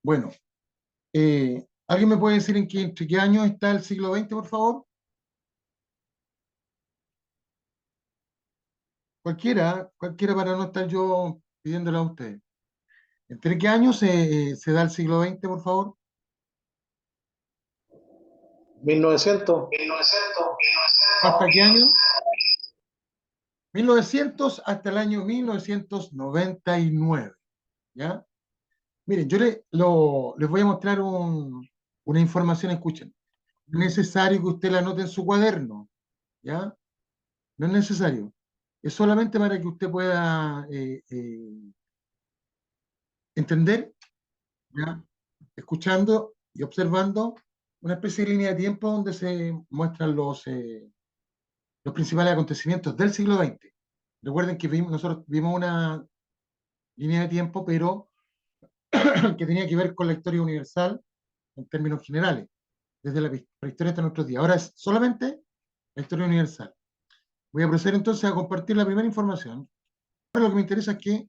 Bueno, ¿alguien me puede decir entre qué año está el siglo XX, por favor? Cualquiera para no estar yo pidiéndolo a ustedes. ¿Entre qué años se da el siglo XX, por favor? 1900. ¿Hasta qué año? 1900 hasta el año 1999, ¿ya? Miren, les voy a mostrar una información, escuchen. No es necesario que usted la anote en su cuaderno, ¿ya? No es necesario. Es solamente para que usted pueda entender, ¿ya? Escuchando y observando una especie de línea de tiempo donde se muestran los principales acontecimientos del siglo XX. Recuerden que nosotros vimos una línea de tiempo, pero que tenía que ver con la historia universal en términos generales, desde la prehistoria hasta nuestros días. Ahora es solamente la historia universal. Voy a proceder entonces a compartir la primera información. Ahora lo que me interesa es que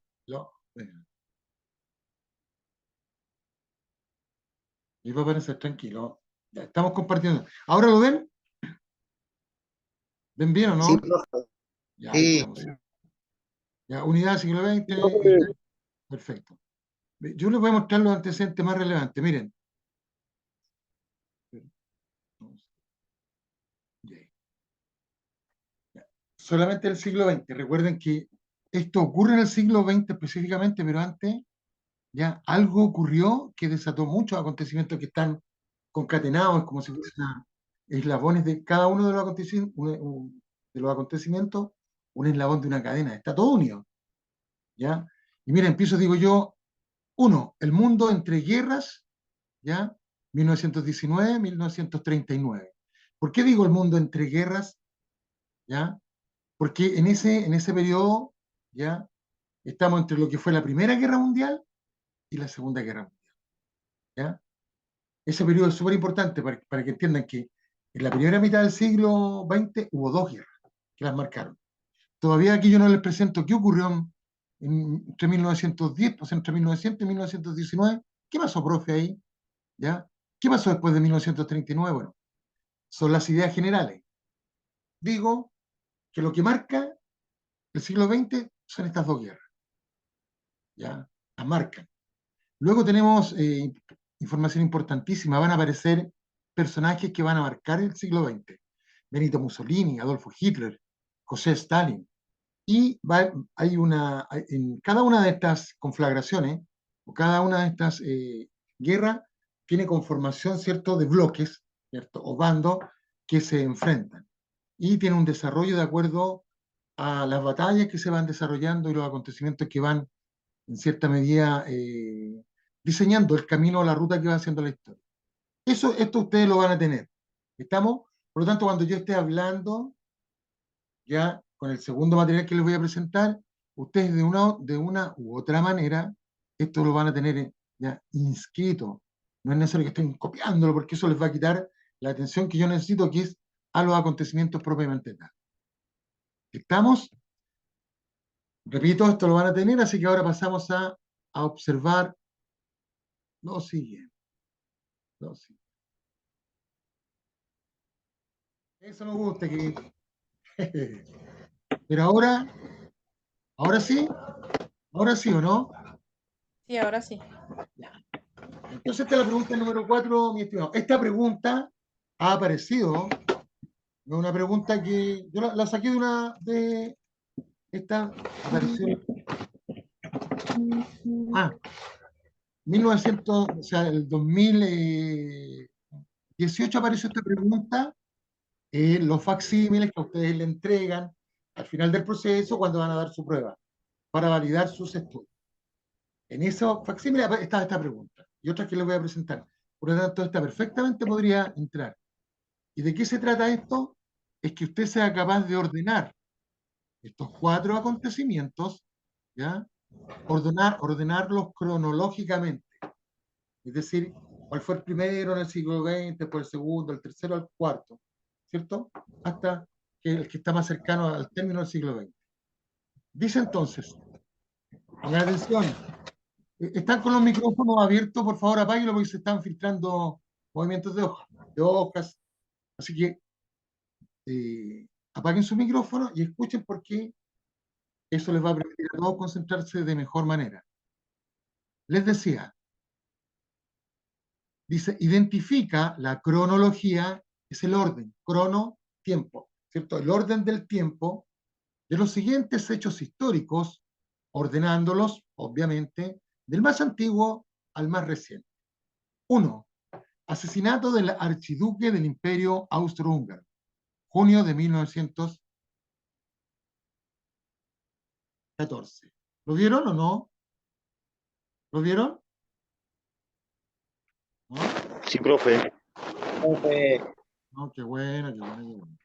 y va a aparecer tranquilo. Ya, estamos compartiendo. ¿Ahora lo ven? ¿Ven bien o Sí, no? profe. Ya, ahí Sí. estamos. Ya, unidad siglo XX, perfecto. Yo les voy a mostrar los antecedentes más relevantes. Miren. Solamente el siglo XX. Recuerden que esto ocurre en el siglo XX específicamente, pero antes ya algo ocurrió que desató muchos acontecimientos que están concatenados, como si fuesen eslabones de cada uno de los acontecimientos, un eslabón de una cadena. Está todo unido, ¿ya? Y miren, empiezo, digo yo, uno, el mundo entre guerras, ¿ya? 1919-1939. ¿Por qué digo el mundo entre guerras? ¿Ya? Porque en ese periodo, ¿ya? Estamos entre lo que fue la Primera Guerra Mundial y la Segunda Guerra Mundial, ¿ya? Ese periodo es súper importante para que entiendan que en la primera mitad del siglo XX hubo dos guerras que las marcaron. Todavía aquí yo no les presento qué ocurrió entre 1910, pues entre 1900 y 1919. ¿Qué pasó, profe, ahí? ¿Ya? ¿Qué pasó después de 1939? Bueno, son las ideas generales. Digo que lo que marca el siglo XX son estas dos guerras, ¿ya? Las marcan. Luego tenemos información importantísima. Van a aparecer personajes que van a marcar el siglo XX. Benito Mussolini, Adolfo Hitler, José Stalin. Y en cada una de estas conflagraciones, o cada una de estas guerras, tiene conformación, ¿cierto?, de bloques, ¿cierto?, o bandos que se enfrentan. Y tiene un desarrollo de acuerdo a las batallas que se van desarrollando y los acontecimientos que van en cierta medida, diseñando el camino o la ruta que va haciendo la historia. Esto ustedes lo van a tener. ¿Estamos? Por lo tanto, cuando yo esté hablando, ya con el segundo material que les voy a presentar, ustedes de una u otra manera, esto lo van a tener ya inscrito. No es necesario que estén copiándolo, porque eso les va a quitar la atención que yo necesito, que es a los acontecimientos propiamente tal. ¿Estamos? Repito, esto lo van a tener, así que ahora pasamos a observar lo siguiente. Lo siguiente. Eso me gusta, que... Pero ahora sí o no. Sí, ahora sí. Entonces esta es la pregunta número 4, mi estimado. Esta pregunta ha aparecido, no una pregunta que yo la saqué de esta, apareció, 1900, o sea, el 2018 apareció esta pregunta, los facsímiles que a ustedes le entregan al final del proceso cuando van a dar su prueba, para validar sus estudios. En esos facsímiles está esta pregunta y otra que les voy a presentar. Por lo tanto, esta perfectamente podría entrar. ¿Y de qué se trata esto? Es que usted sea capaz de ordenar estos cuatro acontecimientos, ¿ya? Ordenarlos cronológicamente. Es decir, cuál fue el primero en el siglo XX, después el segundo, el tercero, el cuarto, ¿cierto? Hasta que el que está más cercano al término del siglo XX. Dice entonces, pongan atención, Están con los micrófonos abiertos, por favor apáguenlo porque se están filtrando movimientos de hojas. Así que apaguen su micrófono y escuchen porque eso les va a permitir a todos concentrarse de mejor manera. Les decía, dice, identifica la cronología, es el orden, crono, tiempo, ¿cierto? El orden del tiempo de los siguientes hechos históricos, ordenándolos, obviamente, del más antiguo al más reciente. 1. Asesinato del archiduque del Imperio Austrohúngaro, junio de 1914. ¿Lo vieron o no? ¿Lo vieron? ¿No? Sí, profe. No, qué bueno, qué bueno, qué bueno.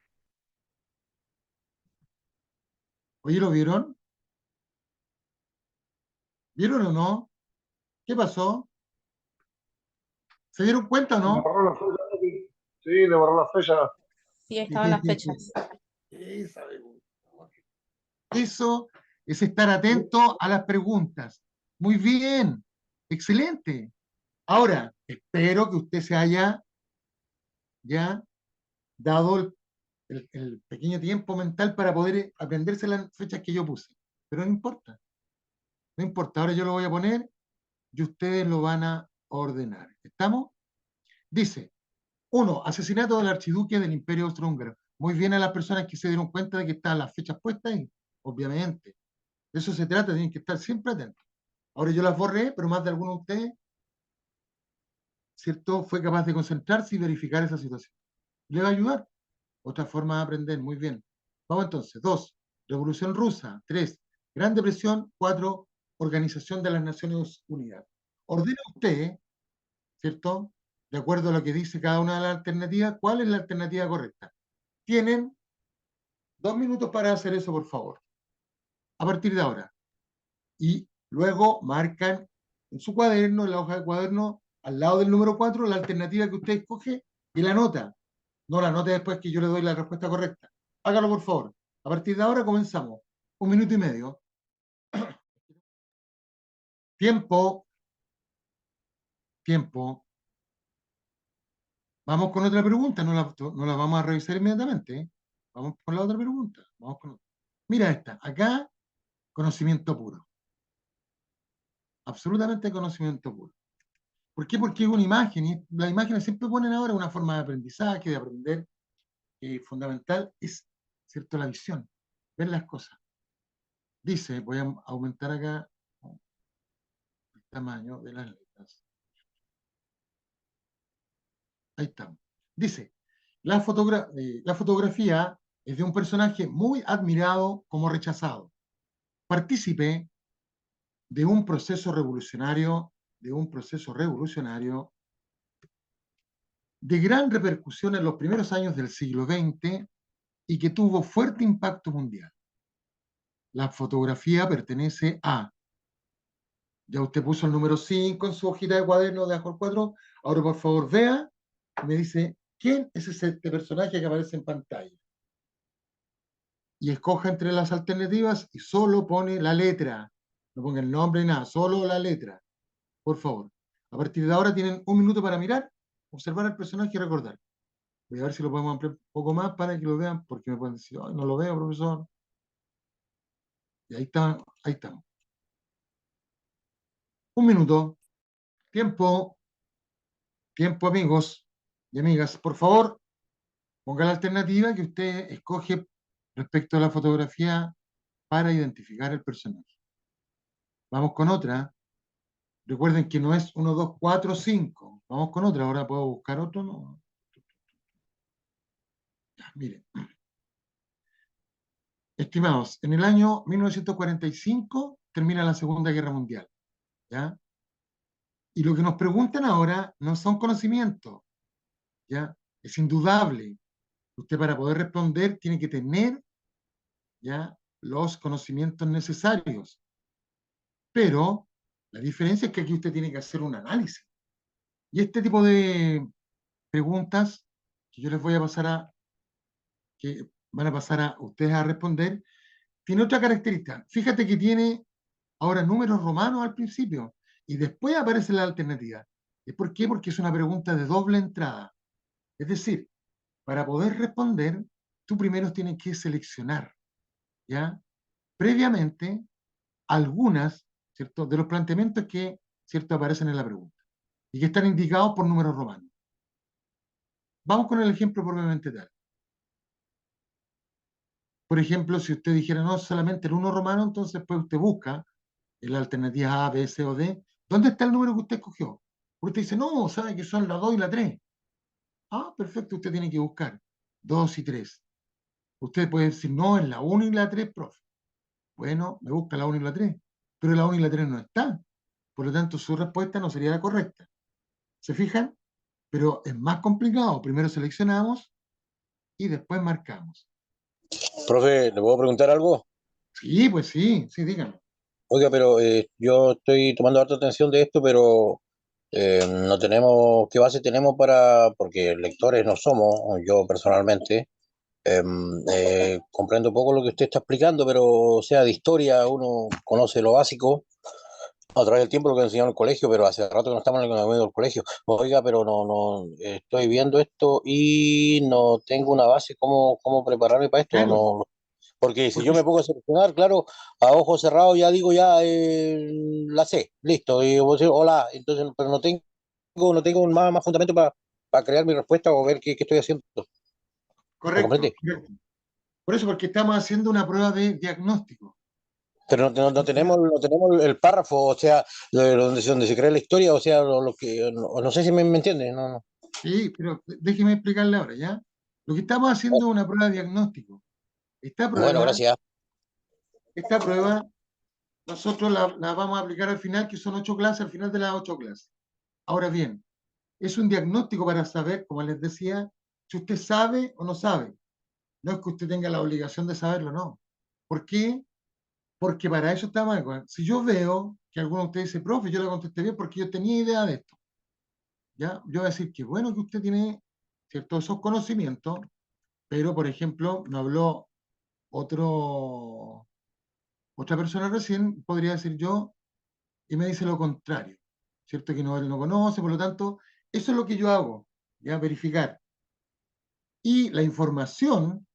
Oye, ¿lo vieron? ¿Vieron o no? ¿Qué pasó? ¿Se dieron cuenta o Le no? borró la fecha, Mati. Sí, le borró la fecha. Sí, estaban las fechas. Eso es estar atento a las preguntas. Muy bien, excelente. Ahora, espero que usted se haya ya dado el pequeño tiempo mental para poder aprenderse las fechas que yo puse. Pero no importa, no importa. Ahora yo lo voy a poner y ustedes lo van a ordenar. ¿Estamos? Dice, 1. Asesinato del archiduque del Imperio Austrohúngaro. Muy bien a las personas que se dieron cuenta de que están las fechas puestas ahí, obviamente. De eso se trata, tienen que estar siempre atentos. Ahora yo las borré, pero más de alguno de ustedes, ¿cierto? Fue capaz de concentrarse y verificar esa situación. Le va a ayudar. Otra forma de aprender, muy bien. Vamos entonces. 2. Revolución Rusa. 3. Gran Depresión. 4. Organización de las Naciones Unidas. Ordena usted, ¿cierto? De acuerdo a lo que dice cada una de las alternativas, ¿cuál es la alternativa correcta? Tienen 2 minutos para hacer eso, por favor. A partir de ahora. Y luego marcan en su cuaderno, en la hoja de cuaderno, al lado del número 4, la alternativa que usted escoge y la nota. No la nota después que yo le doy la respuesta correcta. Hágalo, por favor. A partir de ahora comenzamos. 1 minuto y medio. Tiempo. Tiempo. Vamos con otra pregunta. No la vamos a revisar inmediatamente. ¿Eh? Vamos con la otra pregunta. Vamos con otra. Mira esta. Acá, conocimiento puro. Absolutamente conocimiento puro. ¿Por qué? Porque es una imagen, y las imágenes siempre ponen ahora una forma de aprendizaje, de aprender, fundamental es, ¿cierto?, la visión, ver las cosas. Dice, voy a aumentar acá el tamaño de las letras. Ahí estamos. Dice, la fotografía es de un personaje muy admirado como rechazado. Partícipe de un proceso revolucionario, de gran repercusión en los primeros años del siglo XX y que tuvo fuerte impacto mundial. La fotografía pertenece a, ya usted puso el número 5 en su hojita de cuaderno de Ajor 4, ahora por favor vea y me dice, ¿quién es este personaje que aparece en pantalla? Y escoja entre las alternativas y solo pone la letra, no ponga el nombre ni nada, solo la letra, por favor. A partir de ahora tienen 1 minuto para mirar, observar al personaje y recordar. Voy a ver si lo podemos ampliar un poco más para que lo vean, porque me pueden decir, "Ay, no lo veo, profesor". Y ahí está, ahí estamos. 1 minuto. Tiempo. Tiempo, amigos y amigas. Por favor, ponga la alternativa que usted escoge respecto a la fotografía para identificar el personaje. Vamos con otra. Recuerden que no es 1, 2, 4, 5. Vamos con otra. Ahora puedo buscar otro. No. Ya, miren. Estimados, en el año 1945 termina la Segunda Guerra Mundial. ¿Ya? Y lo que nos preguntan ahora no son conocimientos. ¿Ya? Es indudable. Usted para poder responder tiene que tener, ¿ya?, los conocimientos necesarios. Pero la diferencia es que aquí usted tiene que hacer un análisis. Y este tipo de preguntas que yo les voy a pasar que van a pasar a ustedes a responder, tiene otra característica. Fíjate que tiene ahora números romanos al principio y después aparece la alternativa. ¿Y por qué? Porque es una pregunta de doble entrada. Es decir, para poder responder, tú primero tienes que seleccionar, ¿ya? Previamente, algunas, ¿cierto?, de los planteamientos que, ¿cierto?, aparecen en la pregunta y que están indicados por números romanos. Vamos con el ejemplo propiamente tal. Por ejemplo, si usted dijera no solamente el 1 romano, entonces pues usted busca en la alternativa A, B, C o D, ¿dónde está el número que usted escogió? Usted dice, no, sabe que son la 2 y la 3. Ah, perfecto, usted tiene que buscar 2 y 3. Usted puede decir, no, en la 1 y la 3, profe. Bueno, me busca la 1 y la 3, pero la 1 y la 3 no están. Por lo tanto, su respuesta no sería la correcta. ¿Se fijan? Pero es más complicado. Primero seleccionamos y después marcamos. Profe, ¿le puedo preguntar algo? Sí, pues sí, sí, díganme. Oiga, pero yo estoy tomando harta atención de esto, pero no tenemos, ¿qué base tenemos para, porque lectores no somos, yo personalmente, comprendo poco lo que usted está explicando, pero o sea, de historia uno conoce lo básico a través del tiempo lo que enseñado en el colegio, pero hace rato que no estamos en el colegio. Oiga, pero no, estoy viendo esto y no tengo una base, ¿cómo prepararme para esto? Claro, No, porque si yo porque me pongo a seleccionar, claro, a ojos cerrados ya digo, ya la sé, listo, y voy a decir, hola, entonces, pero no tengo más fundamento para crear mi respuesta o ver qué estoy haciendo. ¿Me correcto, comprende? correcto. Por eso, porque estamos haciendo una prueba de diagnóstico. Pero no tenemos el párrafo, o sea, donde se crea la historia, o sea, lo que, no sé si me entiende, no. Sí, pero déjeme explicarle ahora, ¿ya? Lo que estamos haciendo es una prueba de diagnóstico. Esta Bueno, prueba, gracias. esta prueba nosotros la vamos a aplicar al final, que son 8 clases, al final de las 8 clases. Ahora bien, es un diagnóstico para saber, como les decía, si usted sabe o no sabe. No es que usted tenga la obligación de saberlo, no. ¿Por qué? Porque para eso estamos. Si yo veo que alguno de ustedes dice, profe, yo le contesté bien porque yo tenía idea de esto, ¿ya? Yo voy a decir que bueno que usted tiene ciertos esos conocimientos, pero, por ejemplo, me habló otra persona recién, podría decir yo, y me dice lo contrario, ¿cierto? Que no, él no conoce, por lo tanto, eso es lo que yo hago, ¿ya? Verificar. Y la información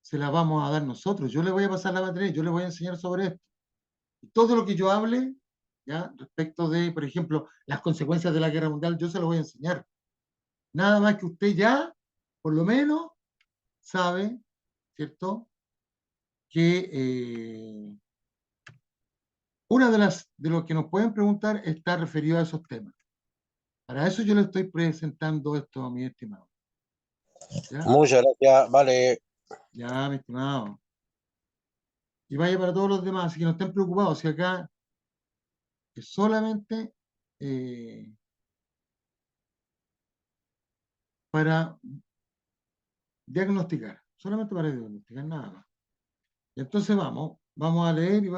se la vamos a dar nosotros. Yo le voy a pasar la batería, yo le voy a enseñar sobre esto. Y todo lo que yo hable, ¿ya? Respecto de, por ejemplo, las consecuencias de la guerra mundial, yo se lo voy a enseñar. Nada más que usted ya, por lo menos, sabe, ¿cierto? Que una de lo que nos pueden preguntar está referido a esos temas. Para eso yo le estoy presentando esto, mi estimado. ¿Ya? Muchas gracias, vale. Ya, mi estimado. Y vaya para todos los demás, así que no estén preocupados, si acá es solamente para diagnosticar, solamente para diagnosticar, nada más. Y entonces vamos a leer y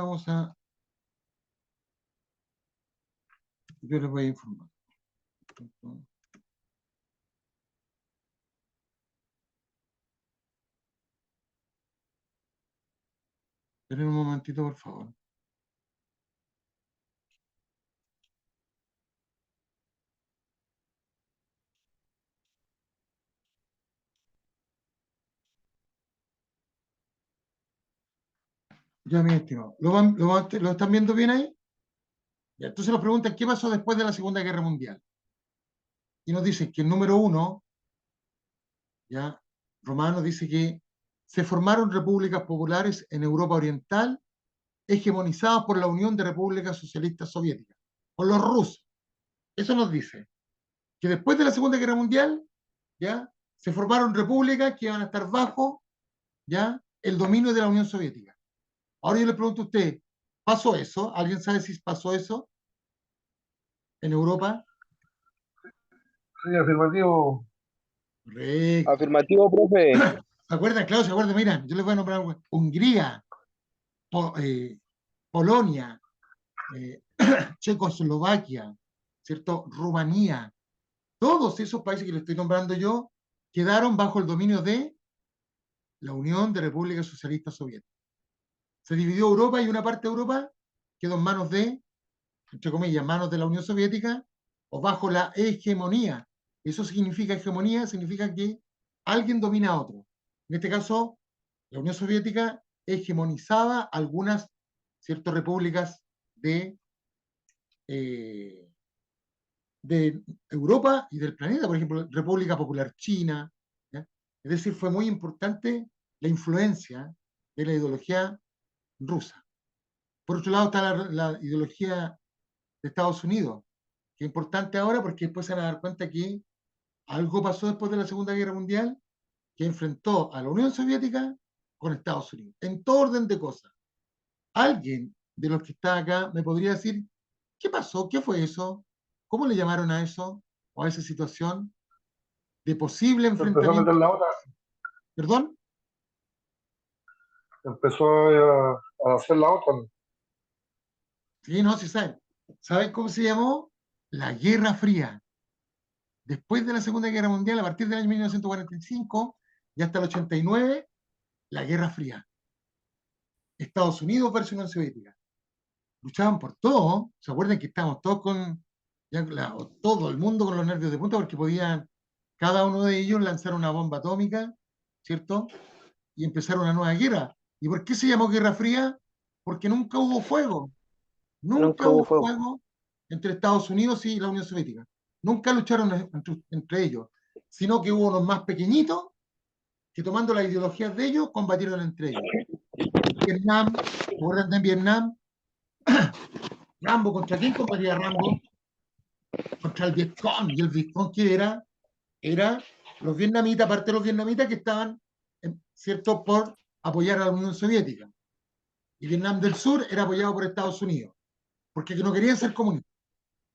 yo les voy a informar. Esperen un momentito, por favor. Ya, mi estimado. ¿Lo están viendo bien ahí? Ya, entonces nos preguntan qué pasó después de la Segunda Guerra Mundial. Y nos dicen que el número 1, ya, Romano, dice que se formaron repúblicas populares en Europa Oriental, hegemonizadas por la Unión de Repúblicas Socialistas Soviéticas, por los rusos. Eso nos dice que después de la Segunda Guerra Mundial, ya, se formaron repúblicas que iban a estar bajo, ya, el dominio de la Unión Soviética. Ahora yo le pregunto a usted, ¿pasó eso? ¿Alguien sabe si pasó eso en Europa? Sí, afirmativo. Correcto. Afirmativo, profe. ¿Se acuerdan? Claro, se acuerdan. Mira, yo les voy a nombrar Hungría, Polonia, eh, Checoslovaquia, ¿cierto? Rumanía. Todos esos países que les estoy nombrando yo quedaron bajo el dominio de la Unión de Repúblicas Socialistas Soviéticas. Se dividió Europa y una parte de Europa quedó en manos de entre comillas, manos de la Unión Soviética o bajo la hegemonía. Eso significa hegemonía, significa que alguien domina a otro. En este caso, la Unión Soviética hegemonizaba algunas ciertas repúblicas eh, de Europa y del planeta, por ejemplo, República Popular China. ¿Ya? Es decir, fue muy importante la influencia de la ideología rusa. Por otro lado está la ideología de Estados Unidos, que es importante ahora porque después se van a dar cuenta que algo pasó después de la Segunda Guerra Mundial que enfrentó a la Unión Soviética con Estados Unidos, en todo orden de cosas. Alguien de los que está acá me podría decir, ¿qué pasó? ¿Qué fue eso? ¿Cómo le llamaron a eso? ¿O a esa situación de posible Se empezó a meter enfrentamiento? la OTAN, ¿Perdón? empezó a hacer la OTAN. Sí, no, sí saben. ¿Saben cómo se llamó? La Guerra Fría. Después de la Segunda Guerra Mundial, a partir del año 1945 y hasta el 89, la Guerra Fría. Estados Unidos versus Unión Soviética. Luchaban por todo. ¿Se acuerdan que estábamos todos todo el mundo con los nervios de punta porque podían cada uno de ellos lanzar una bomba atómica, ¿cierto? Y empezar una nueva guerra. ¿Y por qué se llamó Guerra Fría? Porque nunca hubo fuego. Nunca Nunca hubo hubo fuego. fuego entre Estados Unidos y la Unión Soviética. Nunca lucharon entre ellos, sino que hubo unos más pequeñitos que tomando las ideologías de ellos combatieron entre ellos. Vietnam, ¿se acuerdan de Vietnam? Rambo, ¿contra quién combatía Rambo? Contra el Vietcong. ¿Y el Vietcong qué era? Era los vietnamitas, parte de los vietnamitas que estaban, ¿cierto?, por apoyar a la Unión Soviética. Y Vietnam del Sur era apoyado por Estados Unidos, porque no querían ser comunistas.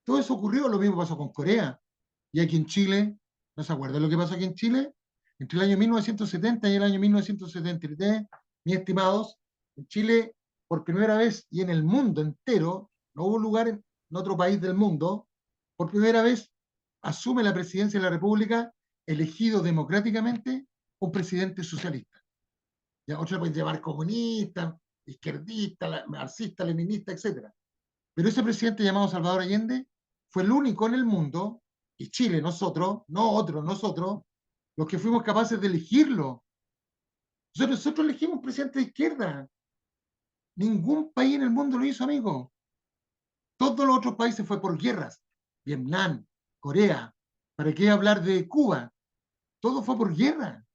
Todo eso ocurrió, lo mismo pasó con Corea. Y aquí en Chile, ¿no se acuerdan lo que pasó aquí en Chile? Entre el año 1970 y el año 1973, mis estimados, en Chile, por primera vez y en el mundo entero, no hubo lugar en otro país del mundo, por primera vez asume la presidencia de la República, elegido democráticamente, un presidente socialista. Ya otros pueden llamar comunista, izquierdista, marxista, leninista, etc. Pero ese presidente llamado Salvador Allende fue el único en el mundo, y Chile, nosotros, no otros, nosotros, los que fuimos capaces de elegirlo. Nosotros elegimos un presidente de izquierda. Ningún país en el mundo lo hizo, amigo. Todos los otros países fue por guerras. Vietnam, Corea, ¿para qué hablar de Cuba? Todo fue por guerra.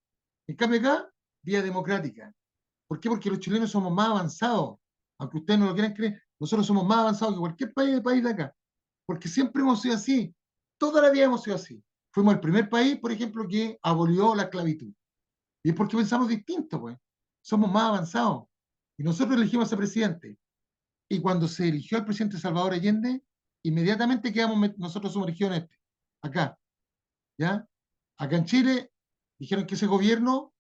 En cambio acá, vía democrática. ¿Por qué? Porque los chilenos somos más avanzados. Aunque ustedes no lo quieran creer, nosotros somos más avanzados que cualquier país de acá. Porque siempre hemos sido así. Toda la vida hemos sido así. Fuimos el primer país, por ejemplo, que abolió la esclavitud. Y es porque pensamos distinto, pues. Somos más avanzados. Y nosotros elegimos a ese presidente. Y cuando se eligió al presidente Salvador Allende, inmediatamente quedamos nosotros sumergidos en este. Acá. ¿Ya? Acá en Chile dijeron que ese gobierno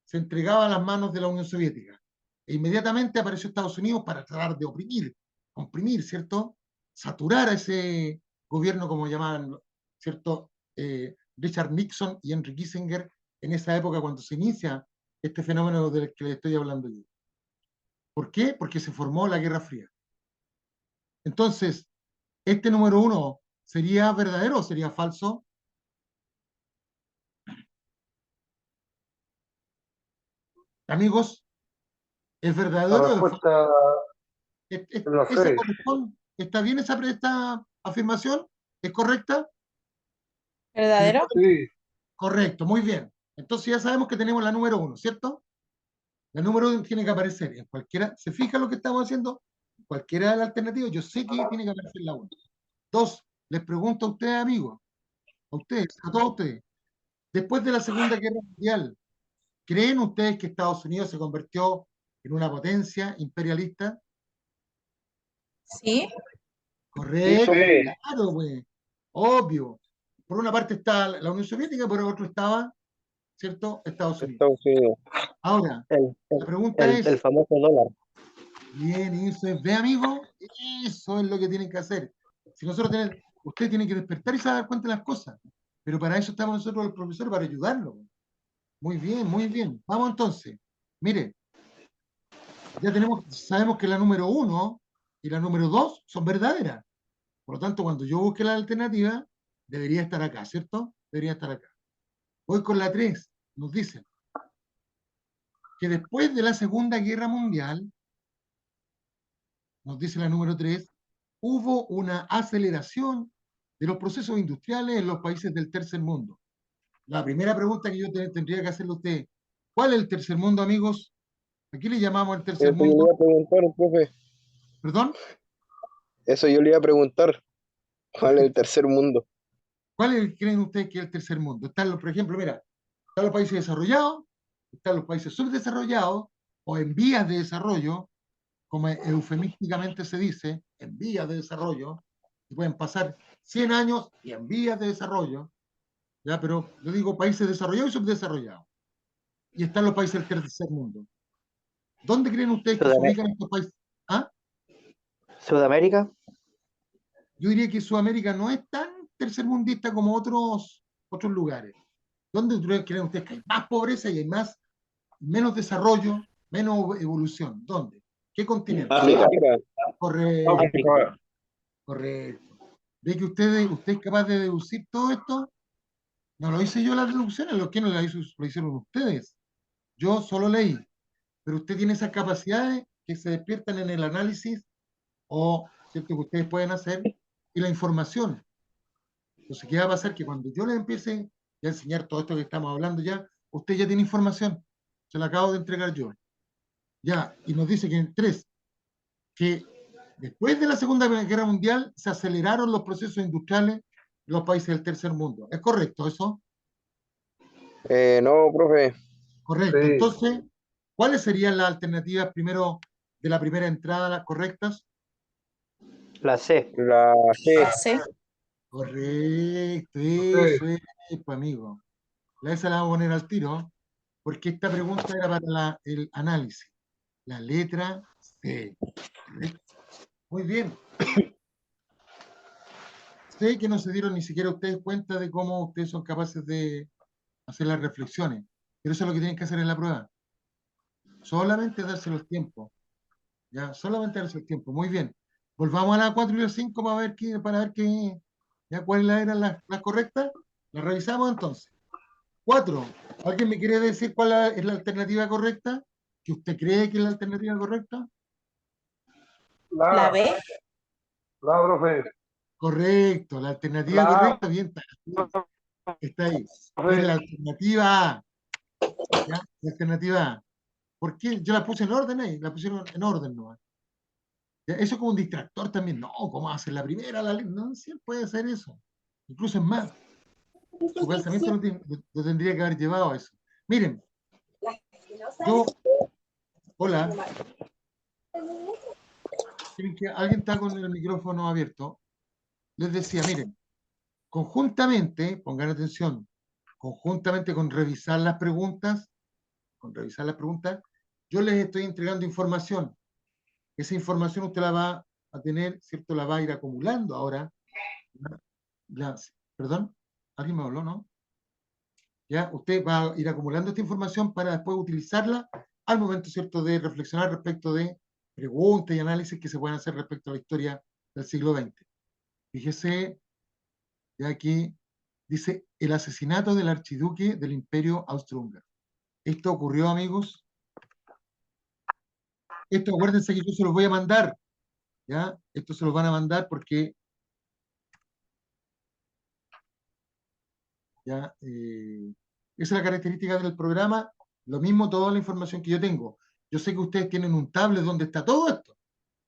se entregaba a las manos de la Unión Soviética. E inmediatamente apareció Estados Unidos para tratar de comprimir, ¿cierto? Saturar a ese gobierno, como llamaban, ¿cierto? Richard Nixon y Henry Kissinger en esa época cuando se inicia este fenómeno del que les estoy hablando yo. ¿Por qué? Porque se formó la Guerra Fría. Entonces, este número 1, ¿sería verdadero o sería falso? Amigos, ¿es La verdadero o es falso? respuesta es la ¿Esa C. corresponde? ¿Está bien esta afirmación? ¿Es correcta? Y ¿Verdadero? después, Sí, correcto, muy bien. Entonces ya sabemos que tenemos la número 1, ¿cierto? La número 1 tiene que aparecer en cualquiera. ¿Se fija lo que estamos haciendo? En cualquiera de las alternativas, yo sé que tiene que aparecer la 1. 2, les pregunto a ustedes, amigos, a ustedes, a todos ustedes, después de la Segunda Guerra Mundial, ¿creen ustedes que Estados Unidos se convirtió en una potencia imperialista? Sí. Sí, Correcto, obvio. sí. claro, pues, obvio. Por una parte está la Unión Soviética, por otro estaba, ¿cierto?, Estados Unidos. Estados Unidos. Ahora, El, la el, pregunta el es, famoso dólar. bien, eso es, ve amigo, eso es lo que tienen que hacer. Si nosotros tenemos, usted tiene que despertar y se dar cuenta de las cosas, pero para eso estamos nosotros los profesores, para ayudarlo. Muy bien, muy bien. Vamos entonces. Mire, ya tenemos, sabemos que la número 1 y la número 2 son verdaderas. Por lo tanto, cuando yo busque la alternativa, debería estar acá, ¿cierto? Debería estar acá. Voy con la 3. Nos dice que después de la Segunda Guerra Mundial, nos dice la número 3, hubo una aceleración de los procesos industriales en los países del tercer mundo. La primera pregunta que yo tendría que hacerle a usted, ¿cuál es el tercer mundo, amigos? ¿A qué le llamamos el tercer Eso yo le mundo? iba a preguntar, profe. ¿Perdón? Eso yo le iba a preguntar. ¿Cuál es el tercer mundo? Creen ustedes que es el tercer mundo? Están los, por ejemplo, mira, están los países desarrollados, están los países subdesarrollados o en vías de desarrollo, como eufemísticamente se dice, en vías de desarrollo, y pueden pasar 100 años y en vías de desarrollo, ¿ya? Pero yo digo países desarrollados y subdesarrollados. Y están los países del tercer mundo. ¿Dónde creen ustedes que se ubican estos países? ¿Ah? Sudamérica. Yo diría que Sudamérica no es tan tercermundista como otros lugares. ¿Dónde creen ustedes que hay más pobreza y hay menos desarrollo, menos evolución? ¿Dónde? ¿Qué continente? África. Correcto, África. correcto. ¿Ve que usted es capaz de deducir todo esto? No lo hice yo las deducciones, ¿quién lo hicieron ustedes? Yo solo leí, pero usted tiene esas capacidades que se despiertan en el análisis o, ¿cierto?, que ustedes pueden hacer y la información. Entonces, ¿qué va a pasar? Que cuando yo le empiece a enseñar todo esto que estamos hablando ya, usted ya tiene información. Se la acabo de entregar yo. Ya, y nos dice que en 3, que después de la Segunda Guerra Mundial se aceleraron los procesos industriales en los países del tercer mundo. ¿Es correcto eso? No, profe. Correcto. Sí. Entonces, ¿cuáles serían las alternativas primero de la primera entrada, las correctas? La C. La C. Sí. Correcto, Sí. eso es, pues, amigo. Esa la vamos a poner al tiro, porque esta pregunta era para el análisis. La letra C. Correcto. Muy bien. Sé que no se dieron ni siquiera ustedes cuenta de cómo ustedes son capaces de hacer las reflexiones, pero eso es lo que tienen que hacer en la prueba. Solamente darse los tiempos. Ya, solamente darse el tiempo. Muy bien. Volvamos a la 4 y la 5 para ver ya cuáles eran las correctas. Las revisamos entonces. 4. ¿Alguien me quiere decir cuál es la alternativa correcta? ¿Que usted cree que es la alternativa correcta? La La, B. la, profe. Correcto, la alternativa La, correcta, bien, está ahí. Es profe. la alternativa A. ¿Ya? La alternativa A. ¿Por qué? Yo la puse en orden ahí, la pusieron en orden nomás. ¿Ya? Eso es como un distractor también. No, ¿cómo hacer la primera? No, sí, puede ser eso. Incluso es más. Su pensamiento lo tendría que haber llevado a eso. Miren, yo, hola, alguien está con el micrófono abierto. Les decía, miren, conjuntamente, pongan atención, conjuntamente con revisar las preguntas, yo les estoy entregando información. Esa información usted la va a tener, ¿cierto? La va a ir acumulando ahora. Perdón, alguien me habló, ¿no? Ya, usted va a ir acumulando esta información para después utilizarla al momento, ¿cierto?, de reflexionar respecto de preguntas y análisis que se pueden hacer respecto a la historia del siglo XX. Fíjese, ya aquí dice, el asesinato del archiduque del Imperio Austrohúngaro. Esto ocurrió, amigos. Esto, acuérdense que yo se los voy a mandar, ¿ya? Esto se los van a mandar porque ya, esa es la característica del programa. Lo mismo toda la información que yo tengo. Yo sé que ustedes tienen un tablet donde está todo esto.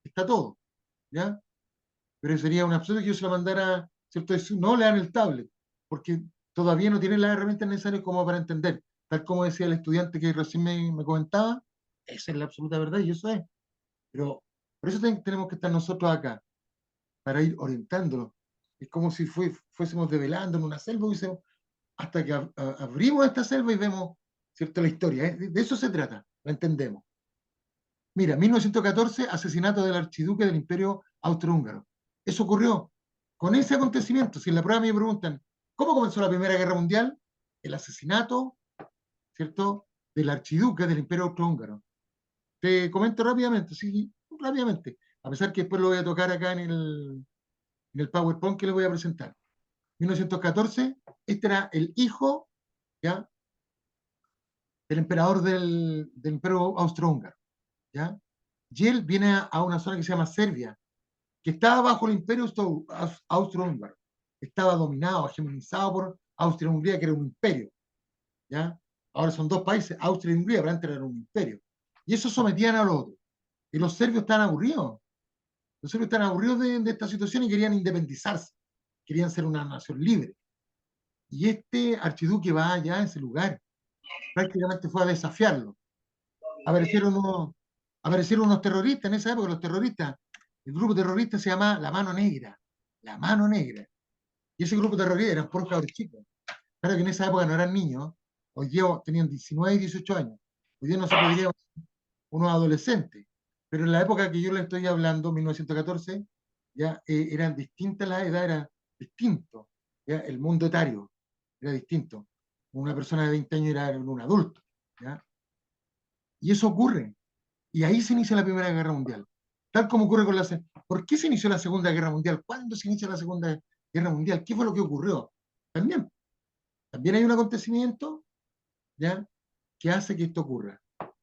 Está todo, ¿ya? Pero sería un absurdo que yo se lo mandara, ¿cierto? No lean el tablet, porque todavía no tienen las herramientas necesarias como para entender. Tal como decía el estudiante que recién me comentaba, esa es la absoluta verdad y eso es. Pero por eso tenemos que estar nosotros acá, para ir orientándolo. Es como si fuésemos develando en una selva hasta que abrimos esta selva y vemos, ¿cierto?, la historia. De eso se trata, lo entendemos. Mira, 1914, asesinato del archiduque del Imperio Austrohúngaro. Eso ocurrió con ese acontecimiento. Si en la prueba me preguntan, ¿cómo comenzó la Primera Guerra Mundial? El asesinato, ¿cierto?, del archiduque del Imperio Austrohúngaro. Te comento rápidamente, sí, rápidamente. A pesar que después lo voy a tocar acá en el PowerPoint que les voy a presentar. 1914, este era el hijo, ¿ya?, del emperador del Imperio Austrohúngaro, ¿ya? Y él viene a una zona que se llama Serbia, que estaba bajo el Imperio Austrohúngaro. Estaba dominado, hegemonizado por Austria-Hungría, que era un imperio, ¿ya? Ahora son dos países, Austria y Hungría, pero antes eran un imperio. Y eso sometían a los otros. Y los serbios estaban aburridos. Los serbios estaban aburridos de esta situación y querían independizarse. Querían ser una nación libre. Y este archiduque va allá a ese lugar. Prácticamente fue a desafiarlo. Aparecieron unos terroristas en esa época, los terroristas. El grupo terrorista se llama La Mano Negra. La Mano Negra. Y ese grupo terrorista eran puros cabros chicos. Claro que en esa época no eran niños. Hoy día tenían 19 y 18 años. Hoy día nosotros diríamos unos adolescentes. Pero en la época que yo le estoy hablando, 1914, ya eran distintas las edades, era distinto. ¿Ya? El mundo etario era distinto. Una persona de 20 años era un adulto. ¿Ya? Y eso ocurre. Y ahí se inicia la Primera Guerra Mundial. Tal como ocurre con la... ¿Por qué se inició la Segunda Guerra Mundial? ¿Cuándo se inicia la Segunda Guerra Mundial? ¿Qué fue lo que ocurrió? También hay un acontecimiento, ¿ya?, que hace que esto ocurra.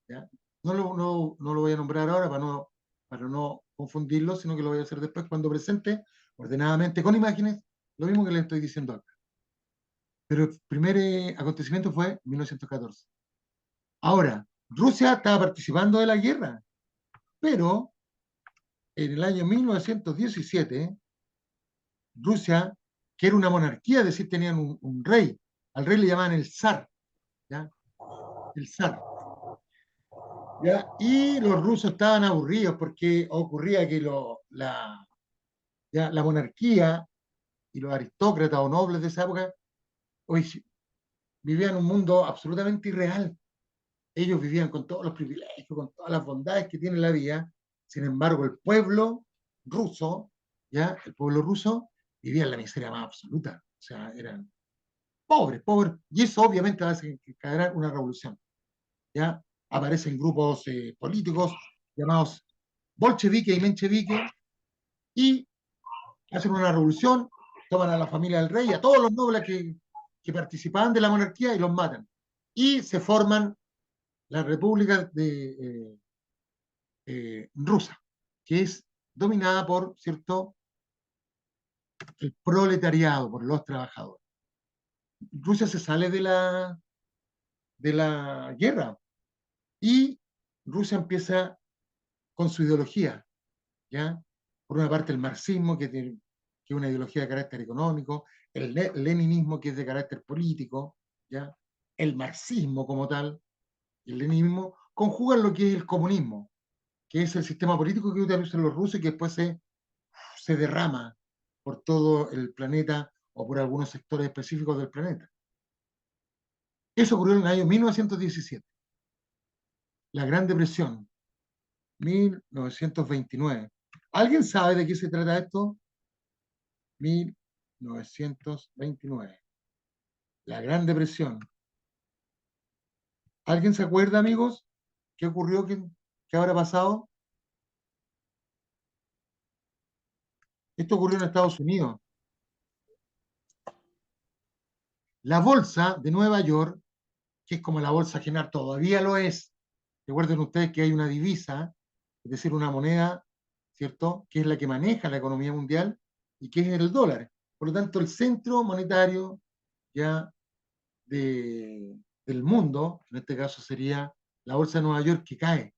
¿Ya? No lo voy a nombrar ahora para no confundirlo, sino que lo voy a hacer después cuando presente ordenadamente con imágenes lo mismo que les estoy diciendo acá. Pero el primer acontecimiento fue 1914. Ahora, Rusia estaba participando de la guerra, pero en el año 1917, Rusia, que era una monarquía, es decir, tenían un rey, al rey le llamaban el zar, ¿ya? El zar. ¿Ya? Y los rusos estaban aburridos porque ocurría que la monarquía y los aristócratas o nobles de esa época hoy vivían un mundo absolutamente irreal. Ellos vivían con todos los privilegios, con todas las bondades que tiene la vida. Sin embargo, el pueblo ruso, ¿ya?, el pueblo ruso vivía en la miseria más absoluta. O sea, eran pobres, pobres. Y eso obviamente hace que caerá una revolución. ¿Ya? Aparecen grupos políticos llamados bolcheviques y mencheviques y hacen una revolución, toman a la familia del rey, a todos los nobles que participaban de la monarquía y los matan. Y se forman las repúblicas rusa, que es dominada por, ¿cierto?, el proletariado, por los trabajadores. Rusia se sale de la guerra y Rusia empieza con su ideología, ¿ya? Por una parte el marxismo, que es una ideología de carácter económico, el leninismo, que es de carácter político, ¿ya? El marxismo como tal, y el leninismo conjugan lo que es el comunismo, que es el sistema político que utilizan los rusos y que después se derrama por todo el planeta o por algunos sectores específicos del planeta. Eso ocurrió en el año 1917. La Gran Depresión, 1929. ¿Alguien sabe de qué se trata esto? 1929. La Gran Depresión. ¿Alguien se acuerda, amigos? ¿Qué ocurrió? ¿Qué habrá pasado? Esto ocurrió en Estados Unidos. La bolsa de Nueva York, que es como la bolsa general, todavía lo es. Recuerden ustedes que hay una divisa, es decir, una moneda, ¿cierto?, que es la que maneja la economía mundial y que es el dólar. Por lo tanto, el centro monetario ya del mundo, en este caso sería la bolsa de Nueva York, que cae.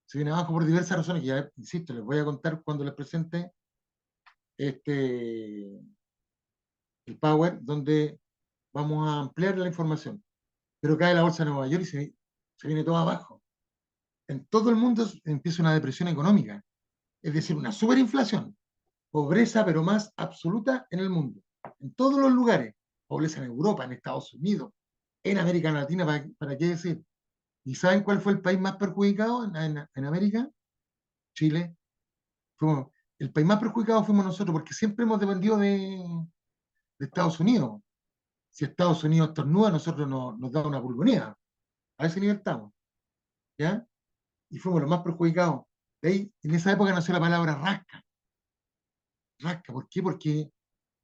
Se viene abajo por diversas razones que ya, insisto, les voy a contar cuando les presente el Power, donde vamos a ampliar la información. Pero cae la bolsa de Nueva York y se viene todo abajo. En todo el mundo empieza una depresión económica, es decir, una superinflación, pobreza pero más absoluta en el mundo, en todos los lugares, pobreza en Europa, en Estados Unidos, en América Latina, ¿para qué decir? ¿Y saben cuál fue el país más perjudicado en América? Chile. El país más perjudicado fuimos nosotros, porque siempre hemos dependido de Estados Unidos. Si Estados Unidos estornuda, nosotros nos da una pulmonía. A ese nivel estamos. ¿Ya? Y fuimos los más perjudicados. De ahí, en esa época nació la palabra rasca. rasca. ¿Por qué? Porque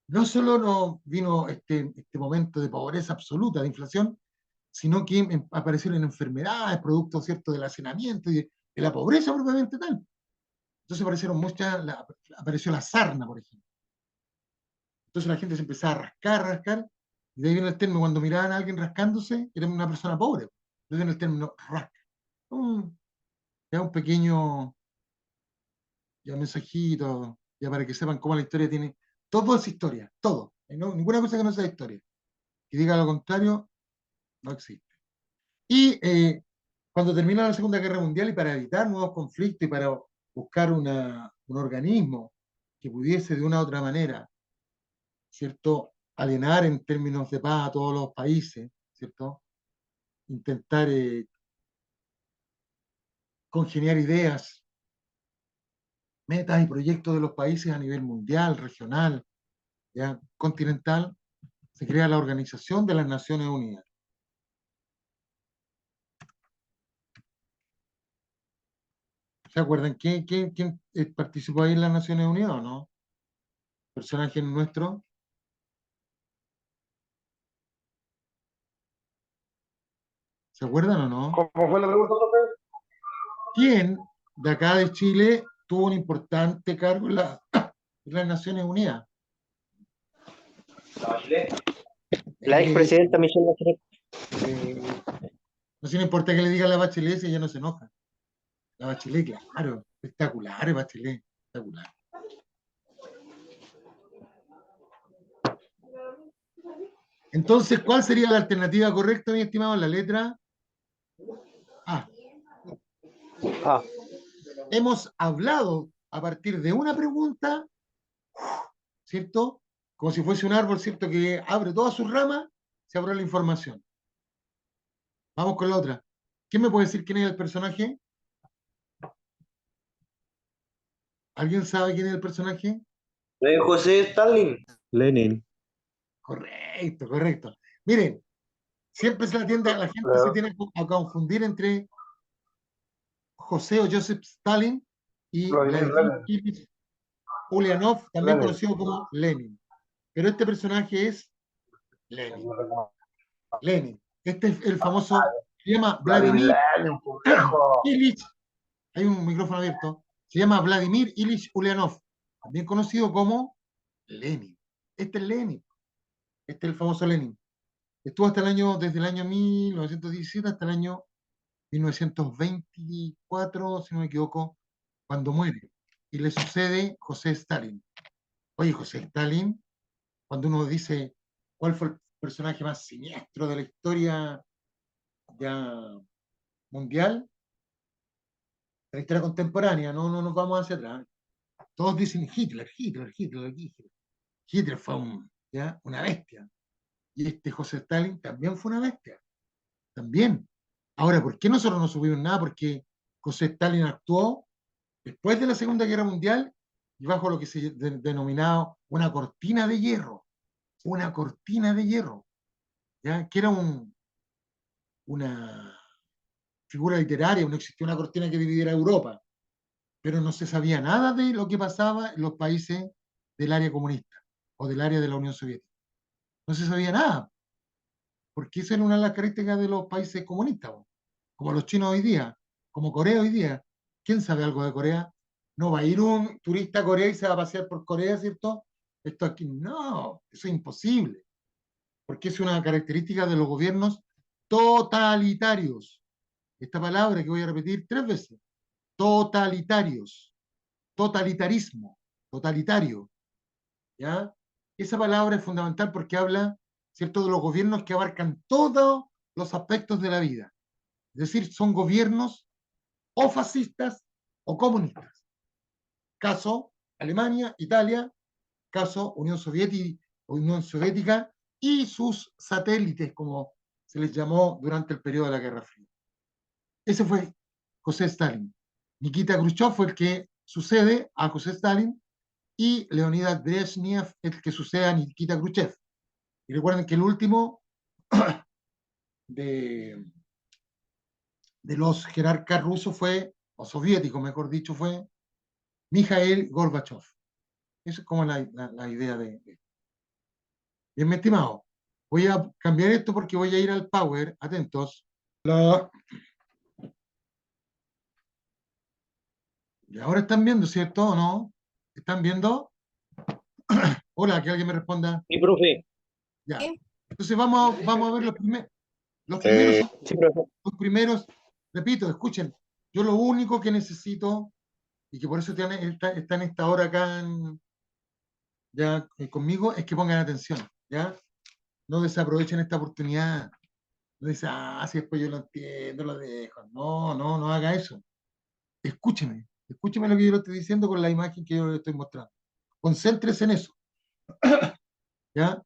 no solo nos vino este momento de pobreza absoluta, de inflación, sino que aparecieron enfermedades, producto, ¿cierto?, del hacinamiento y de la pobreza propiamente tal. Entonces aparecieron apareció la sarna, por ejemplo. Entonces la gente se empezaba a rascar, y de ahí viene el término, cuando miraban a alguien rascándose, era una persona pobre. Entonces viene el término rasca. Es un pequeño ya mensajito, ya para que sepan cómo la historia tiene, todo es historia, todo. Ninguna cosa que no sea historia. Que diga lo contrario, no existe. Y cuando termina la Segunda Guerra Mundial y para evitar nuevos conflictos y para buscar un organismo que pudiese de una u otra manera, ¿cierto?, alienar en términos de paz a todos los países, ¿cierto?, intentar congeniar ideas, metas y proyectos de los países a nivel mundial, regional, ya, continental, se crea la Organización de las Naciones Unidas. ¿Se acuerdan quién participó ahí en las Naciones Unidas o no? ¿Personaje nuestro? ¿Se acuerdan o no? ¿Cómo fue la pregunta, profe? ¿Quién de acá de Chile tuvo un importante cargo en las Naciones Unidas? La Eh, expresidenta Michelle Bachelet. no se le importa que le diga a la Bachelet si ella no se enoja. La Bachelet, claro, espectacular, Bachelet, espectacular. Entonces, ¿cuál sería la alternativa correcta, mi estimado? La letra A. Ah, Hemos hablado a partir de una pregunta, ¿cierto? Como si fuese un árbol, ¿cierto? Que abre todas sus ramas, se abre la información. Vamos con la otra. ¿Quién me puede decir quién es el personaje? ¿Alguien sabe quién es el personaje? José Stalin. Lenin. Correcto, correcto. Miren, siempre la gente se tiene a confundir entre José o Joseph Stalin y Vladimir Vladimir Lenin. Ilich Ulyanov, también Lenin. conocido como Lenin. Pero este personaje es Lenin. Lenin. Este es el famoso, se llama Vladimir Vladimir Lenin, pues, viejo. Ilich, hay un micrófono abierto, se llama Vladimir Ilich Ulyanov, también conocido como Lenin. Este es Lenin, este es el famoso Lenin. Estuvo desde el año 1917 hasta el año 1924, si no me equivoco, cuando muere. Y le sucede José Stalin. Oye, José Stalin, cuando uno dice cuál fue el personaje más siniestro de la historia ya mundial, de la historia contemporánea, no nos vamos hacia atrás. Todos dicen Hitler. Hitler fue una bestia. Y este José Stalin también fue una bestia. También. Ahora, ¿por qué nosotros no subimos nada? Porque José Stalin actuó después de la Segunda Guerra Mundial y bajo lo que se denominaba una cortina de hierro. Una cortina de hierro, ¿ya? Que era una figura literaria, no existía una cortina que dividiera Europa, pero no se sabía nada de lo que pasaba en los países del área comunista o del área de la Unión Soviética. No se sabía nada, porque esa era una de las características de los países comunistas, como los chinos hoy día, como Corea hoy día. ¿Quién sabe algo de Corea? No va a ir un turista a Corea y se va a pasear por Corea, ¿cierto? Esto aquí, no, eso es imposible, porque es una característica de los gobiernos totalitarios. Esta palabra que voy a repetir 3 veces, totalitarios, totalitarismo, totalitario, ¿ya? Esa palabra es fundamental porque habla, ¿cierto?, de los gobiernos que abarcan todos los aspectos de la vida. Es decir, son gobiernos o fascistas o comunistas. Caso Alemania, Italia, caso Unión Soviética y sus satélites, como se les llamó durante el periodo de la Guerra Fría. Ese fue José Stalin. Nikita Khrushchev fue el que sucede a José Stalin y Leonidas Brezhnev el que sucede a Nikita Khrushchev. Y recuerden que el último de los jerarcas rusos fue, o soviéticos mejor dicho, fue Mikhail Gorbachev. Eso es como la idea de. Bien, mi estimado, voy a cambiar esto porque voy a ir al Power, atentos. Y ahora están viendo, ¿cierto o no? ¿Están viendo? Hola, que alguien me responda. Sí, profe. Ya. Sí. Entonces vamos a ver los primeros, Sí, profe. los primeros, repito, escuchen, yo lo único que necesito, y que por eso está en esta hora acá ya conmigo, es que pongan atención, ¿ya? No desaprovechen esta oportunidad. No dice, si después yo lo entiendo, lo dejo. No, no, no haga eso. Escúcheme lo que yo le estoy diciendo con la imagen que yo le estoy mostrando. Concéntrese en eso, ¿ya?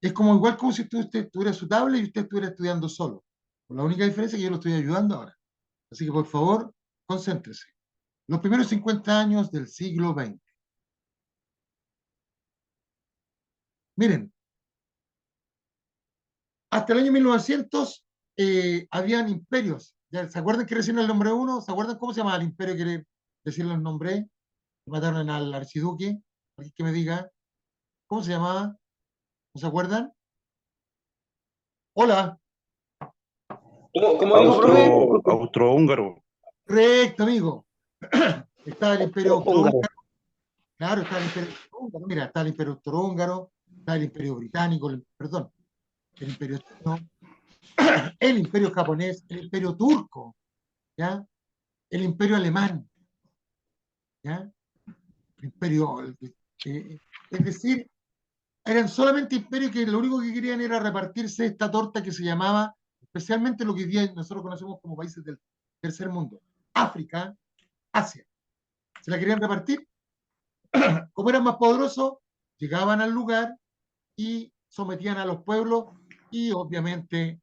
Es como igual como si usted tuviera su tablet y usted estuviera estudiando solo. Con la única diferencia es que yo lo estoy ayudando ahora. Así que por favor, concéntrese. Los primeros 50 años del siglo XX. Miren, hasta el año 1900 habían imperios. ¿Ya? ¿Se acuerdan que recién el nombre uno? ¿Se acuerdan cómo se llama el imperio que recién los nombré? Que mataron al archiduque. ¿Alguien que me diga? ¿Cómo se llamaba? ¿No se acuerdan? Hola. ¿Cómo dijo, profe? Disculpe. Austrohúngaro. Correcto, amigo. Estaba el imperio Húngaro. austrohúngaro. Claro, estaba el imperio austrohúngaro. Mira, está el imperio austrohúngaro, está el imperio británico, perdón, el imperio chino, el imperio japonés, el imperio turco, ¿ya? El imperio alemán, ¿ya? El imperio, es decir, eran solamente imperios que lo único que querían era repartirse esta torta que se llamaba, especialmente lo que hoy día nosotros conocemos como países del tercer mundo, África, Asia. Se la querían repartir. Como eran más poderosos, llegaban al lugar y sometían a los pueblos y obviamente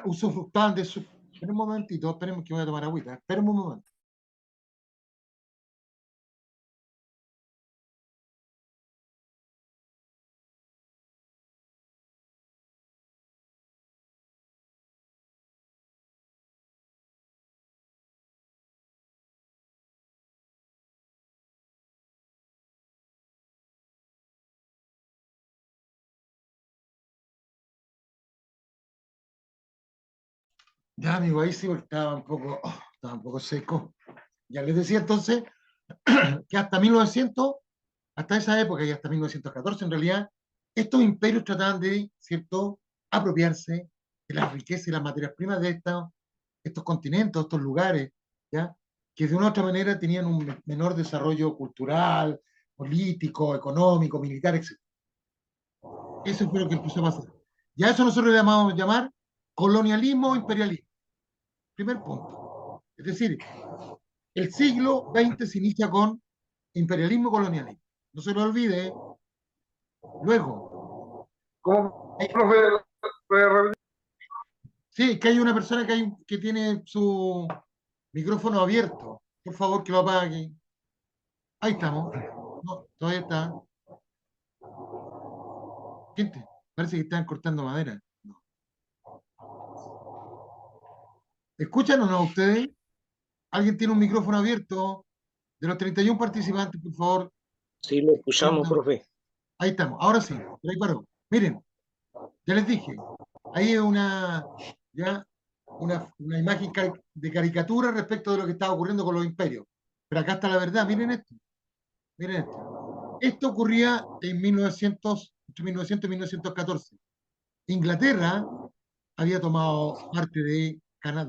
usufructaban de su. Esperen un momentito, esperemos que voy a tomar agüita. Esperen un momento. Ya, amigo, ahí sí porque estaba un poco seco. Ya les decía entonces que hasta 1900, hasta esa época y hasta 1914 en realidad, estos imperios trataban de, ¿cierto?, apropiarse de las riquezas y las materias primas de estos continentes, estos lugares, ¿ya?, que de una u otra manera tenían un menor desarrollo cultural, político, económico, militar, etc. Eso fue lo que empezó a pasar. Ya eso nosotros le llamamos llamar colonialismo o imperialismo. Primer punto. Es decir, el siglo XX se inicia con imperialismo y colonialismo. No se lo olvide. Luego, ¿Cómo, profe? sí, que hay una persona que tiene su micrófono abierto. Por favor, que lo apague. Ahí estamos. No, todavía está. Gente, parece que están cortando madera. No. ¿Escuchan o no ustedes? ¿Alguien tiene un micrófono abierto? De los 31 participantes, por favor. Sí, lo escuchamos, profe. Ahí estamos. Ahora sí. Ahí paró. Miren, ya les dije. Ahí es ya, una imagen de caricatura respecto de lo que estaba ocurriendo con los imperios. Pero acá está la verdad. Miren esto. Miren esto. Esto ocurría en 1900, entre 1900 y 1914. Inglaterra había tomado parte de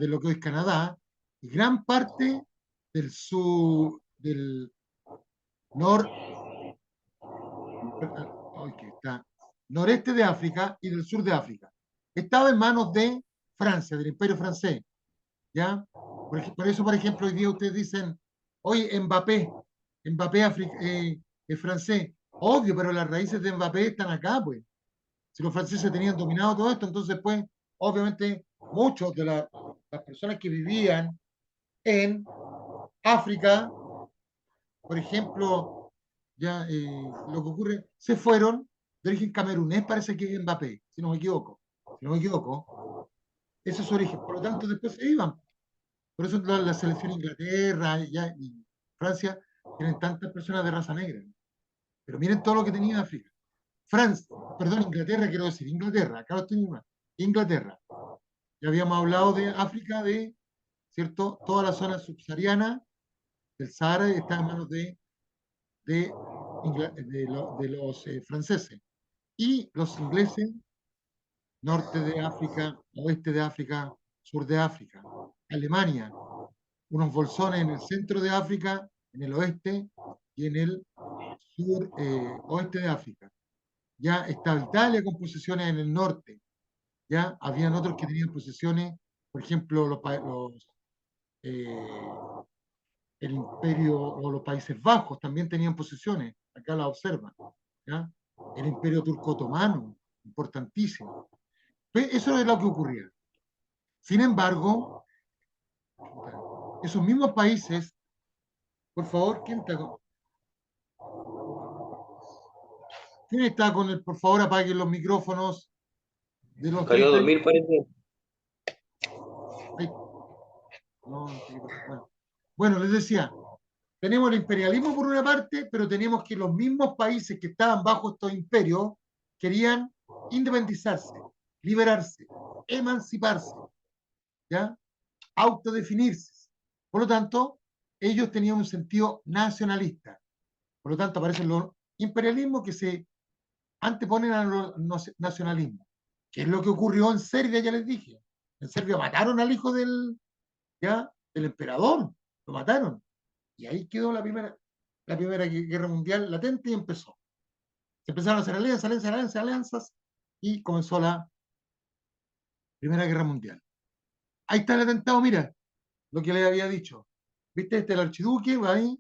lo que hoy es Canadá y gran parte del sur, del noreste de África y del sur de África. Estaba en manos de Francia, del Imperio francés. ¿Ya? Por eso, por ejemplo, hoy día ustedes dicen, oye, Mbappé es francés. Obvio, pero las raíces de Mbappé están acá, pues. Si los franceses tenían dominado todo esto, entonces, pues, obviamente, muchos de las personas que vivían en África, por ejemplo, ya lo que ocurre, se fueron de origen camerunés, parece que es Mbappé, si no me equivoco. Si no me equivoco, ese es su origen. Por lo tanto, después se iban. Por eso la selección Inglaterra y Francia tienen tantas personas de raza negra. Pero miren todo lo que tenía África. Francia, perdón, Inglaterra, quiero decir, Inglaterra, acá lo estoy mal. Inglaterra. Ya habíamos hablado de África, de, ¿cierto? Toda la zona subsahariana del Sahara está en manos de los franceses. Y los ingleses, norte de África, oeste de África, sur de África. Alemania, unos bolsones en el centro de África, en el oeste, y en el sur, oeste de África. Ya estaba Italia con posesiones en el norte. Ya habían otros que tenían posesiones, por ejemplo, el imperio o los Países Bajos también tenían posesiones, acá la observan. ¿Ya? El imperio turco otomano, importantísimo. Pues eso es lo que ocurría. Sin embargo, esos mismos países, por favor, ¿quién está con el, por favor, apaguen los micrófonos de los Cayó a 30? dormir, parece. Ay, no, bueno, les decía, tenemos el imperialismo por una parte, pero tenemos que los mismos países que estaban bajo estos imperios querían independizarse, liberarse, emanciparse, ¿ya? Autodefinirse. Por lo tanto, ellos tenían un sentido nacionalista. Por lo tanto, aparecen los imperialismos que se anteponen a los nacionalismos. ¿Qué es lo que ocurrió en Serbia? Ya les dije. En Serbia mataron al hijo del emperador. Lo mataron. Y ahí quedó la primera guerra mundial latente y empezó. Se empezaron a hacer alianzas y comenzó la Primera Guerra Mundial. Ahí está el atentado, mira, lo que les había dicho. ¿Viste? Este el archiduque, va ahí,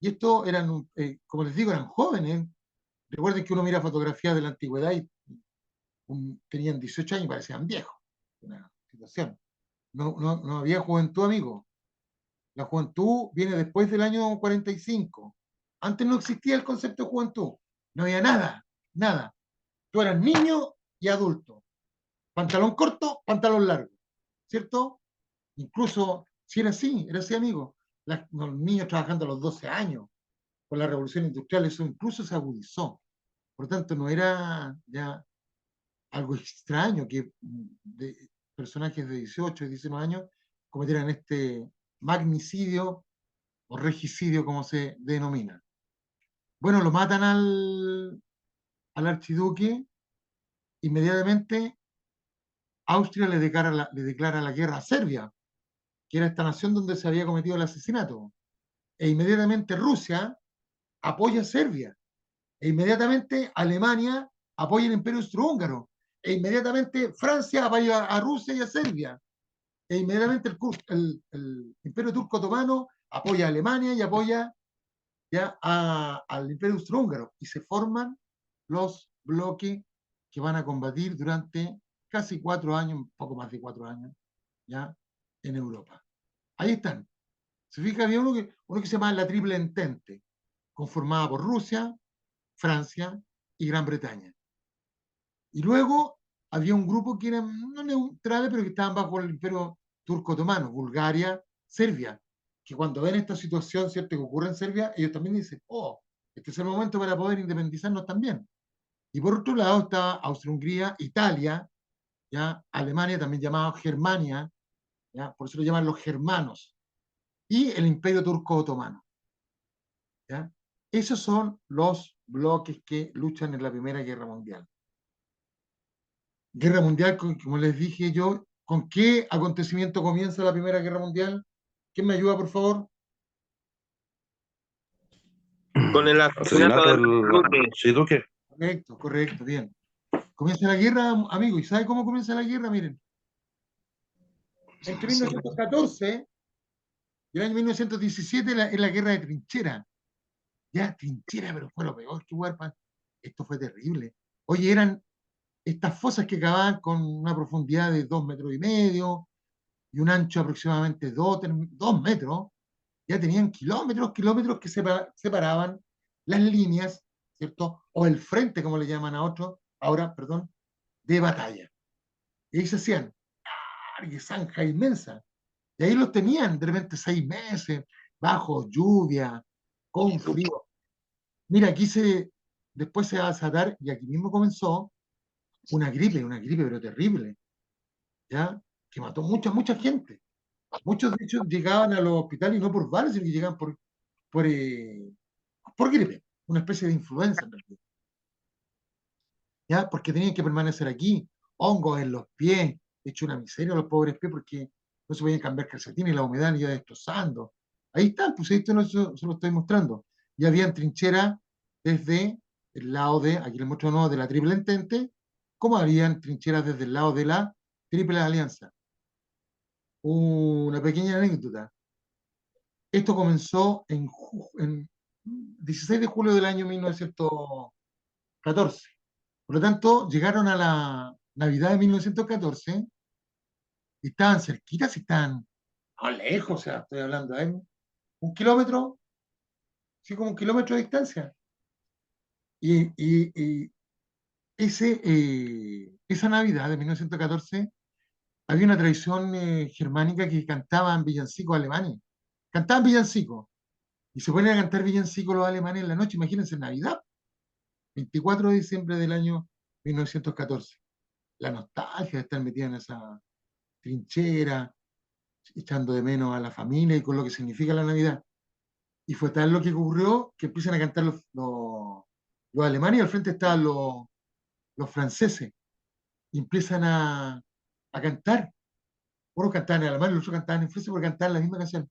y estos eran, como les digo, eran jóvenes. Recuerden que uno mira fotografías de la antigüedad y tenían 18 años y parecían viejos. Una situación. No había juventud, amigo. La juventud viene después del año 45. Antes no existía el concepto de juventud. No había nada, nada. Tú eras niño y adulto. Pantalón corto, pantalón largo. ¿Cierto? Incluso si era así, amigo. Los niños trabajando a los 12 años. Con la revolución industrial, eso incluso se agudizó. Por lo tanto, no era ya algo extraño que personajes de 18 y 19 años cometieran este magnicidio o regicidio, como se denomina. Bueno, lo matan al archiduque, inmediatamente Austria le declara la guerra a Serbia, que era esta nación donde se había cometido el asesinato. E inmediatamente Rusia apoya a Serbia. E inmediatamente Alemania apoya el Imperio Austrohúngaro. E inmediatamente Francia apoya a Rusia y a Serbia. E inmediatamente el Imperio Turco Otomano apoya a Alemania y apoya ya al Imperio Austrohúngaro. Y se forman los bloques que van a combatir durante casi 4 años, un poco más de 4 años, ya en Europa. Ahí están. Se fija, había uno que se llama la Triple Entente, conformada por Rusia, Francia y Gran Bretaña. Y luego había un grupo que eran no neutrales, pero que estaban bajo el Imperio Turco Otomano, Bulgaria, Serbia, que cuando ven esta situación, ¿cierto?, que ocurre en Serbia, ellos también dicen, oh, este es el momento para poder independizarnos también. Y por otro lado está Austria-Hungría, Italia, ¿ya? Alemania, también llamada Germania, ¿ya? Por eso lo llaman los germanos, y el Imperio Turco Otomano. ¿Ya? Esos son los bloques que luchan en la Primera Guerra Mundial. Guerra Mundial, como les dije yo, ¿con qué acontecimiento comienza la Primera Guerra Mundial? ¿Quién me ayuda, por favor? Con el asesinato del archiduque. Correcto, bien. Comienza la guerra, amigo, ¿y sabe cómo comienza la guerra? Miren. Entre 1914 y el año 1917 es la guerra de trinchera. Ya, trinchera, pero fue lo peor que huerpa. Esto fue terrible. Oye, eran estas fosas que acababan con una profundidad de 2,5 metros y un ancho aproximadamente 2 metros. Ya tenían kilómetros que separaban las líneas, ¿cierto? O el frente, como le llaman ahora, de batalla. Y ahí se hacían zanja inmensa. Y ahí los tenían de repente 6 meses, bajo lluvia, con frío. Mira, aquí después se va a desatar, y aquí mismo comenzó una gripe pero terrible, ¿ya? Que mató mucha gente. Muchos, de hecho, llegaban a los hospitales y no por balas, sino que llegaban por, eh, por gripe, una especie de influenza en realidad, ¿ya? Porque tenían que permanecer aquí, hongos en los pies, hecho una miseria a los pobres pies porque no se podían cambiar calcetines, la humedad iba destrozando. Ahí está, pues esto no, se lo estoy mostrando. Y habían trincheras desde el lado de, aquí les muestro de la Triple Entente, como habían trincheras desde el lado de la Triple Alianza. Una pequeña anécdota. Esto comenzó en 16 de julio del año 1914. Por lo tanto, llegaron a la Navidad de 1914 y estaban cerquitas y estaban no lejos, o sea, estoy hablando de 1 kilómetro, sí, como 1 kilómetro de distancia. Y esa Navidad de 1914 había una tradición germánica que cantaban villancicos alemanes. Cantaban villancicos y se ponían a cantar villancicos los alemanes en la noche. Imagínense, Navidad, 24 de diciembre del año 1914. La nostalgia de estar metida en esa trinchera, echando de menos a la familia y con lo que significa la Navidad. Y fue tal lo que ocurrió que empiezan a cantar los alemanes y al frente estaban los franceses. Y empiezan a cantar. Unos cantaban en alemán, los otros cantaban en francés porque cantaban la misma canción.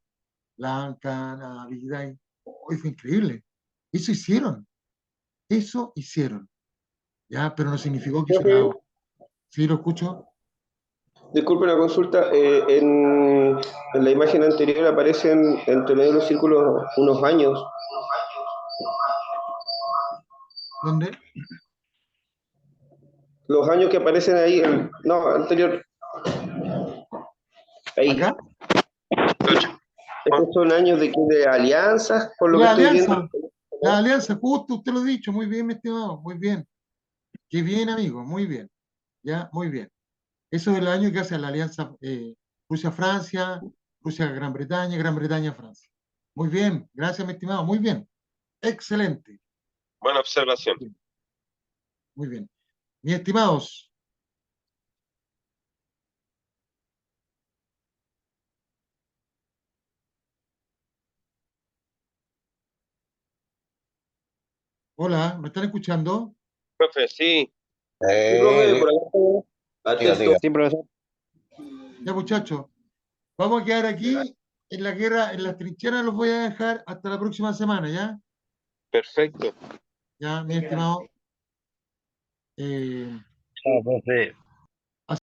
Blanca, Navidad. Hoy fue increíble. Eso hicieron. Eso hicieron. ¿Ya? Pero no significó que Profe, hicieron. Sí, lo escucho. disculpe la consulta. En la imagen anterior aparecen entre medio de los círculos unos años. ¿Dónde? Los años que aparecen ahí, no, anterior, ahí. ¿Acá? Estos son años de alianzas, por lo que La estoy viendo. alianza. La alianza, justo, usted lo ha dicho. Muy bien, mi estimado. Muy bien. Qué bien, amigo. Muy bien. Ya, muy bien. Eso es el año que hace la alianza Rusia-Francia, Rusia-Gran Bretaña, Gran Bretaña-Francia. Muy bien, gracias, mi estimado. Muy bien, excelente. Buena observación. Muy bien. Mis estimados, hola, ¿me están escuchando? Profe, sí. Sí, profe, por Sí, acá estamos. diga, Atento. diga. Sí, profesor. Ya, muchachos, vamos a quedar aquí en la guerra, en las trincheras, los voy a dejar hasta la próxima semana, ¿ya? Perfecto. Ya, mi estimado. Chao, profe.